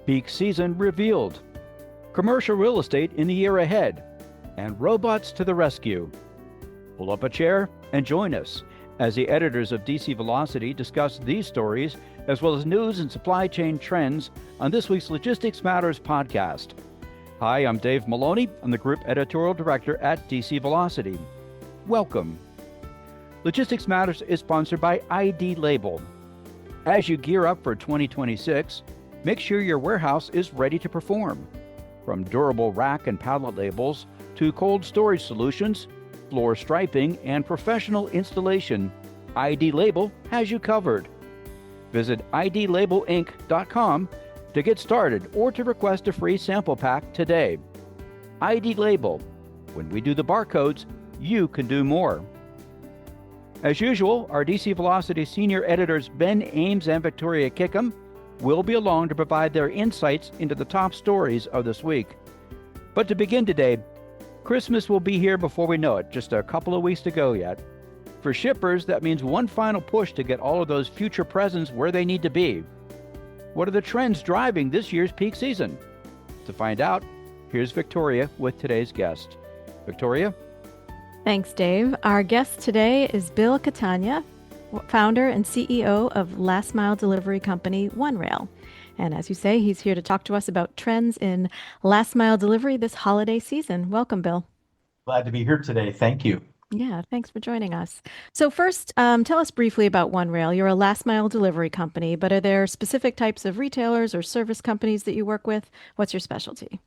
peak season revealed, commercial real estate in the year ahead, and robots to the rescue. Pull up a chair and join us as the editors of DC Velocity discuss these stories as well as news and supply chain trends on this week's Logistics Matters podcast. Hi, I'm Dave Maloney. I'm the Group Editorial Director at DC Velocity. Welcome. Logistics Matters is sponsored by ID Label. As you gear up for 2026, make sure your warehouse is ready to perform. From durable rack and pallet labels to cold storage solutions, floor striping, and professional installation, ID Label has you covered. Visit idlabelinc.com to get started or to request a free sample pack today. ID Label. When we do the barcodes, you can do more. As usual, our DC Velocity senior editors Ben Ames and Victoria Kickham will be along to provide their insights into the top stories of this week. But to begin today, Christmas will be here before we know it, just a couple of weeks to go yet. For shippers, that means one final push to get all of those future presents where they need to be. What are the trends driving this year's peak season? To find out, here's Victoria with today's guest. Victoria? Thanks, Dave. Our guest today is Bill Catania, founder and CEO of last mile delivery company OneRail. And as you say, he's here to talk to us about trends in last mile delivery this holiday season. Welcome, Bill. Glad to be here today. Thank you. Yeah, thanks for joining us. So first, tell us briefly about OneRail. You're a last mile delivery company, but are there specific types of retailers or service companies that you work with? What's your specialty?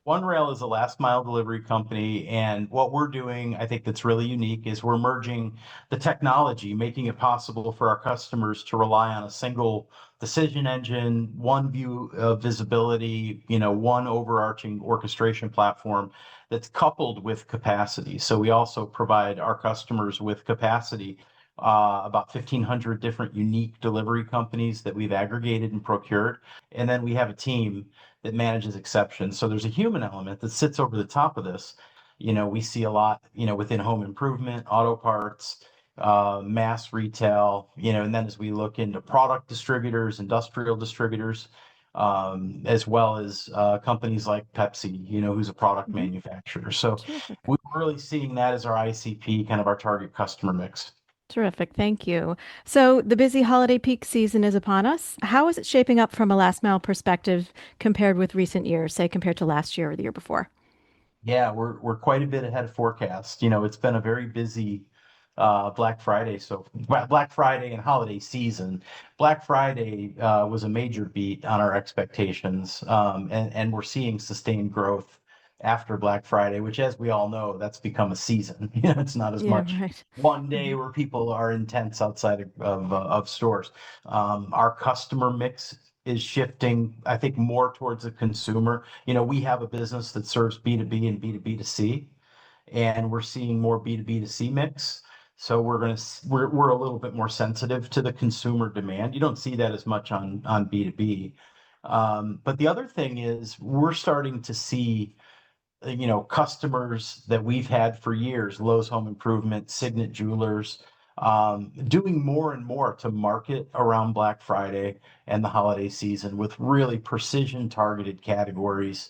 OneRail is a last mile delivery company, and what we're doing, I think that's really unique, is we're merging the technology, making it possible for our customers to rely on a single decision engine, one view of visibility, one overarching orchestration platform that's coupled with capacity. So we also provide our customers with capacity, about 1,500 different unique delivery companies that we've aggregated and procured. And then we have a team that manages exceptions. So there's a human element that sits over the top of this. We see a lot, within home improvement, auto parts, mass retail, and then as we look into product distributors, industrial distributors, as well as companies like Pepsi, who's a product manufacturer. So we're really seeing that as our ICP, kind of our target customer mix. Terrific. Thank you. So the busy holiday peak season is upon us. How is it shaping up from a last mile perspective compared with recent years, say compared to last year or the year before? Yeah, we're quite a bit ahead of forecast. It's been a very busy Black Friday. So Black Friday and holiday season. Black Friday was a major beat on our expectations, and we're seeing sustained growth after Black Friday, which, as we all know, that's become a season. It's not as much one day where people are intense outside of stores. Our customer mix is shifting, I think, more towards the consumer. We have a business that serves B2B and B2B2C, and we're seeing more B2B2C mix. So we're a little bit more sensitive to the consumer demand. You don't see that as much on B2B. But the other thing is we're starting to see customers that we've had for years, Lowe's Home Improvement, Signet Jewelers, doing more and more to market around Black Friday and the holiday season with really precision targeted categories,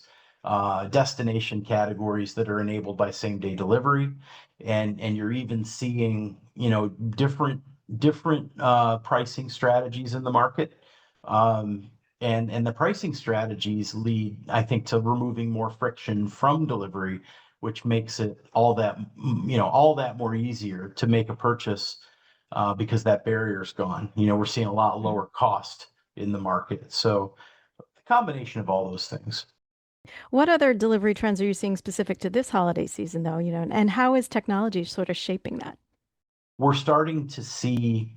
destination categories that are enabled by same day delivery. And you're even seeing, different pricing strategies in the market. And the pricing strategies lead, I think, to removing more friction from delivery, which makes it all that more easier to make a purchase because that barrier is gone. We're seeing a lot lower cost in the market. So a combination of all those things. What other delivery trends are you seeing specific to this holiday season, though? And how is technology sort of shaping that? We're starting to see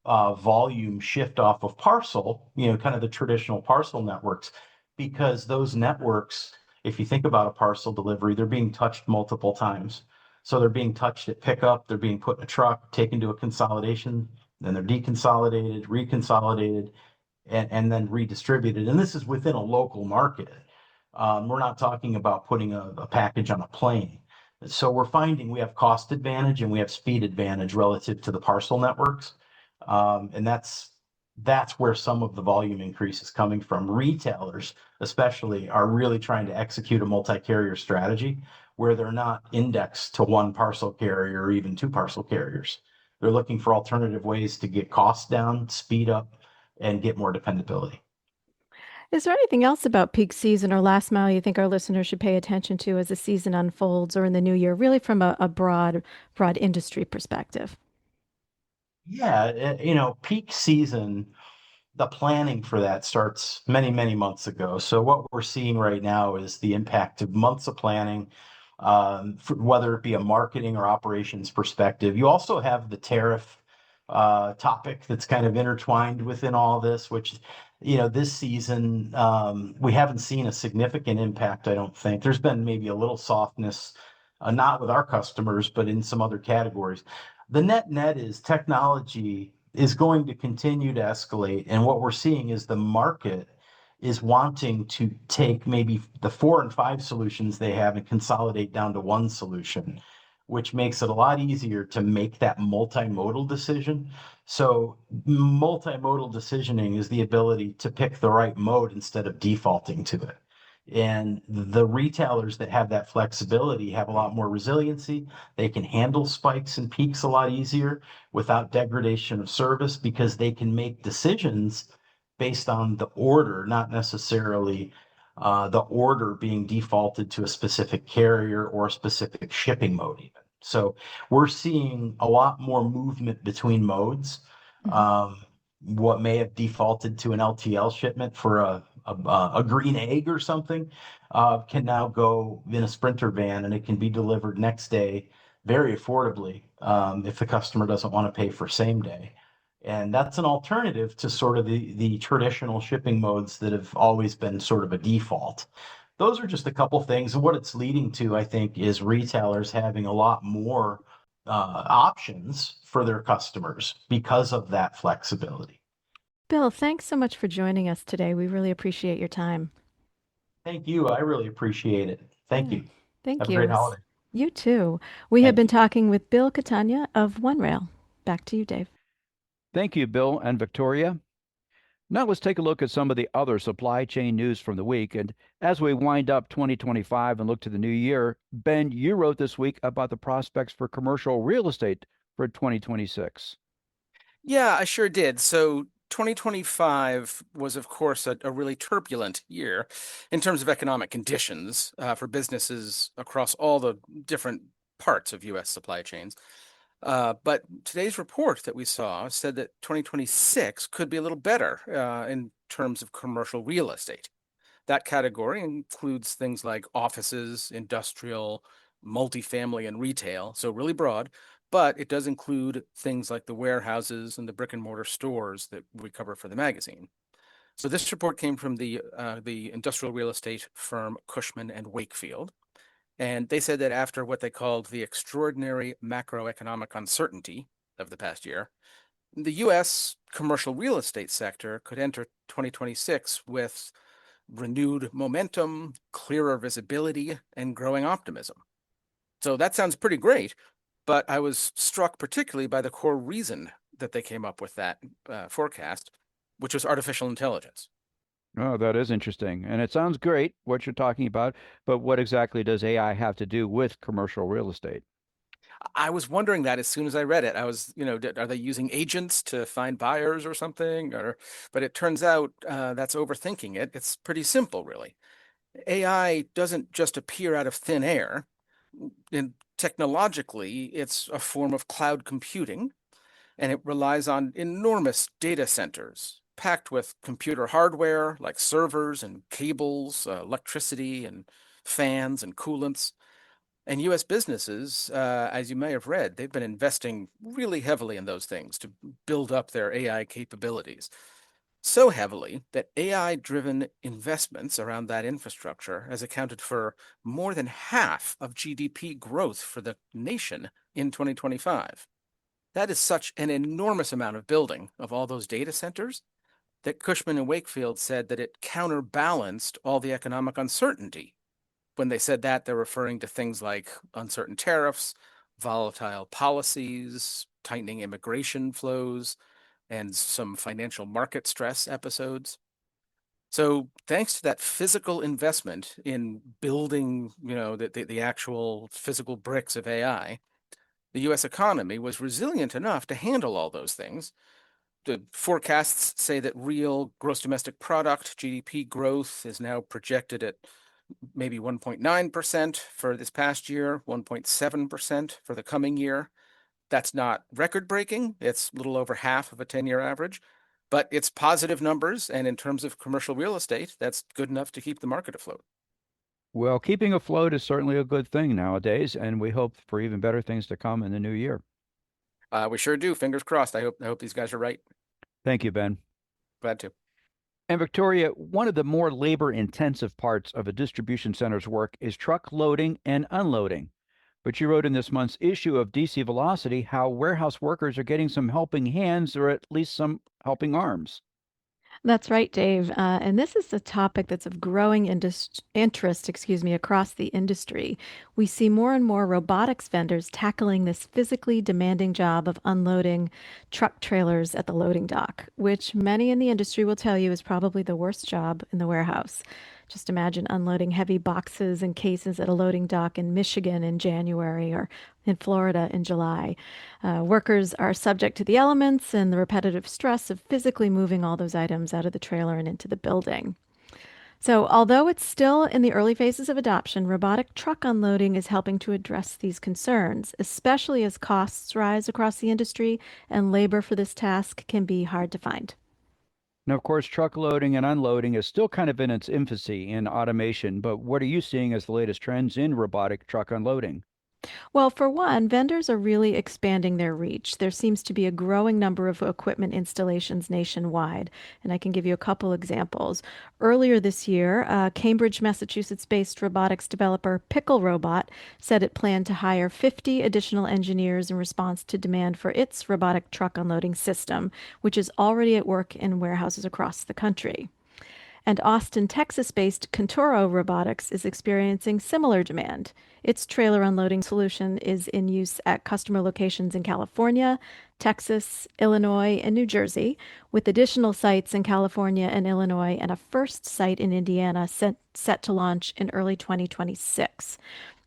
volume shift off of parcel, kind of the traditional parcel networks, because those networks, if you think about a parcel delivery, they're being touched multiple times. So they're being touched at pickup, they're being put in a truck, taken to a consolidation, then they're deconsolidated, reconsolidated, and then redistributed. And this is within a local market. We're not talking about putting a package on a plane. So we're finding we have cost advantage and we have speed advantage relative to the parcel networks. And that's that's where some of the volume increase is coming from. Retailers, especially, are really trying to execute a multi-carrier strategy where they're not indexed to one parcel carrier or even two parcel carriers. They're looking for alternative ways to get costs down, speed up, and get more dependability. Is there anything else about peak season or last mile you think our listeners should pay attention to as the season unfolds or in the new year, really from a broad industry perspective? Yeah, peak season, the planning for that starts many, many months ago. So what we're seeing right now is the impact of months of planning, whether it be a marketing or operations perspective. You also have the tariff topic that's kind of intertwined within all this, which, this season, we haven't seen a significant impact, I don't think. There's been maybe a little softness, not with our customers, but in some other categories. The net is technology is going to continue to escalate. And what we're seeing is the market is wanting to take maybe the 4 and 5 solutions they have and consolidate down to one solution, which makes it a lot easier to make that multimodal decision. So, multimodal decisioning is the ability to pick the right mode instead of defaulting to it. And the retailers that have that flexibility have a lot more resiliency. They can handle spikes and peaks a lot easier without degradation of service because they can make decisions based on the order, not necessarily the order being defaulted to a specific carrier or a specific shipping mode, even. So we're seeing a lot more movement between modes. Mhm. Um, what may have defaulted to an LTL shipment for a green egg or something can now go in a Sprinter van and it can be delivered next day very affordably if the customer doesn't want to pay for same day. And that's an alternative to sort of the traditional shipping modes that have always been sort of a default. Those are just a couple things. And what it's leading to, I think, is retailers having a lot more options for their customers because of that flexibility. Bill, thanks so much for joining us today. We really appreciate your time. Thank you. I really appreciate it. Thank Yeah, you. thank Have a you. great holiday. You too. We have Thank been you. talking with Bill Catania of OneRail. Back to you, Dave. Thank you, Bill and Victoria. Now let's take a look at some of the other supply chain news from the week. And as we wind up 2025 and look to the new year, Ben, you wrote this week about the prospects for commercial real estate for 2026. Yeah, I sure did. So 2025 was, of course, a really turbulent year in terms of economic conditions for businesses across all the different parts of U.S. supply chains. But today's report that we saw said that 2026 could be a little better in terms of commercial real estate. That category includes things like offices, industrial, multifamily, and retail, so really broad, but it does include things like the warehouses and the brick and mortar stores that we cover for the magazine. So this report came from the industrial real estate firm Cushman and Wakefield, and they said that after what they called the extraordinary macroeconomic uncertainty of the past year, the U.S. commercial real estate sector could enter 2026 with renewed momentum, clearer visibility, and growing optimism. So that sounds pretty great, but I was struck particularly by the core reason that they came up with that forecast, which was artificial intelligence. Oh, that is interesting. And it sounds great what you're talking about, but what exactly does AI have to do with commercial real estate? I was wondering that as soon as I read it. I was, are they using agents to find buyers or something? But it turns out that's overthinking it. It's pretty simple, really. AI doesn't just appear out of thin air. Technologically, it's a form of cloud computing, and it relies on enormous data centers packed with computer hardware like servers and cables, electricity and fans and coolants. And US businesses, as you may have read, they've been investing really heavily in those things to build up their AI capabilities. So heavily that AI-driven investments around that infrastructure has accounted for more than half of GDP growth for the nation in 2025. That is such an enormous amount of building of all those data centers that Cushman and Wakefield said that it counterbalanced all the economic uncertainty. When they said that, they're referring to things like uncertain tariffs, volatile policies, tightening immigration flows, and some financial market stress episodes. So thanks to that physical investment in building, the actual physical bricks of AI, the US economy was resilient enough to handle all those things. The forecasts say that real gross domestic product, GDP growth, is now projected at maybe 1.9% for this past year, 1.7% for the coming year. That's not record-breaking. It's a little over half of a 10-year average, but it's positive numbers, and in terms of commercial real estate, that's good enough to keep the market afloat. Well, keeping afloat is certainly a good thing nowadays, and we hope for even better things to come in the new year. We sure do. Fingers crossed. I hope these guys are right. Thank you, Ben. Glad to. And Victoria, one of the more labor-intensive parts of a distribution center's work is truck loading and unloading. But you wrote in this month's issue of DC Velocity how warehouse workers are getting some helping hands, or at least some helping arms. That's right, Dave. And this is a topic that's of growing interest, across the industry. We see more and more robotics vendors tackling this physically demanding job of unloading truck trailers at the loading dock, which many in the industry will tell you is probably the worst job in the warehouse. Just imagine unloading heavy boxes and cases at a loading dock in Michigan in January or in Florida in July. Workers are subject to the elements and the repetitive stress of physically moving all those items out of the trailer and into the building. So, although it's still in the early phases of adoption, robotic truck unloading is helping to address these concerns, especially as costs rise across the industry and labor for this task can be hard to find. Now, of course, truck loading and unloading is still kind of in its infancy in automation, but what are you seeing as the latest trends in robotic truck unloading? Well, for one, vendors are really expanding their reach. There seems to be a growing number of equipment installations nationwide, and I can give you a couple examples. Earlier this year, Cambridge, Massachusetts-based robotics developer Pickle Robot said it planned to hire 50 additional engineers in response to demand for its robotic truck unloading system, which is already at work in warehouses across the country. And Austin, Texas-based Conturo Robotics is experiencing similar demand. Its trailer unloading solution is in use at customer locations in California, Texas, Illinois, and New Jersey, with additional sites in California and Illinois and a first site in Indiana set to launch in early 2026.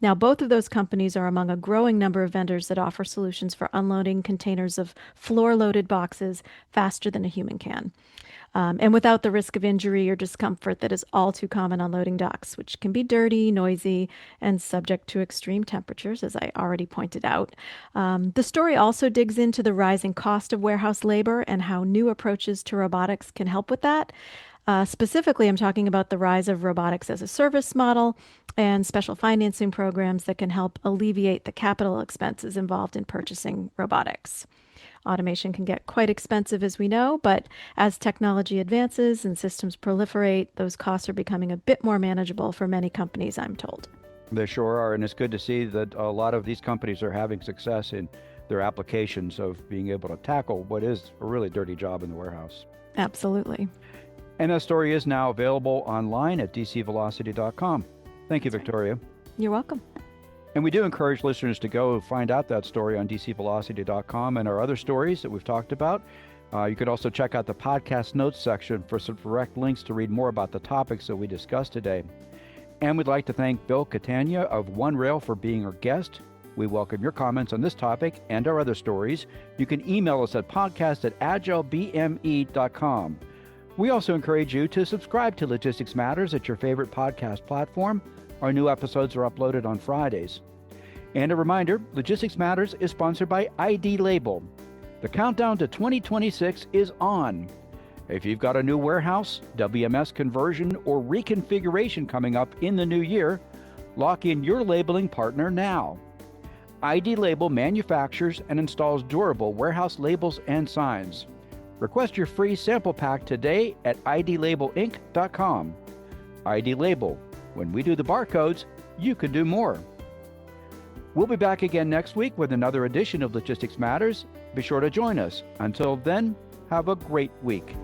Now, both of those companies are among a growing number of vendors that offer solutions for unloading containers of floor-loaded boxes faster than a human can. And without the risk of injury or discomfort that is all too common on loading docks, which can be dirty, noisy, and subject to extreme temperatures, as I already pointed out. The story also digs into the rising cost of warehouse labor and how new approaches to robotics can help with that. Specifically, I'm talking about the rise of robotics as a service model and special financing programs that can help alleviate the capital expenses involved in purchasing robotics. Automation can get quite expensive, as we know, but as technology advances and systems proliferate, those costs are becoming a bit more manageable for many companies, I'm told. They sure are, and it's good to see that a lot of these companies are having success in their applications of being able to tackle what is a really dirty job in the warehouse. Absolutely. And that story is now available online at dcvelocity.com. Thank you, Victoria. You're welcome. And we do encourage listeners to go find out that story on dcvelocity.com and our other stories that we've talked about. You could also check out the podcast notes section for some direct links to read more about the topics that we discussed today. And we'd like to thank Bill Catania of OneRail for being our guest. We welcome your comments on this topic and our other stories. You can email us at podcast@agilebme.com. We also encourage you to subscribe to Logistics Matters at your favorite podcast platform. Our new episodes are uploaded on Fridays. And a reminder, Logistics Matters is sponsored by ID Label. The countdown to 2026 is on. If you've got a new warehouse, WMS conversion, or reconfiguration coming up in the new year, lock in your labeling partner now. ID Label manufactures and installs durable warehouse labels and signs. Request your free sample pack today at idlabelinc.com. ID Label. When we do the barcodes, you can do more. We'll be back again next week with another edition of Logistics Matters. Be sure to join us. Until then, have a great week.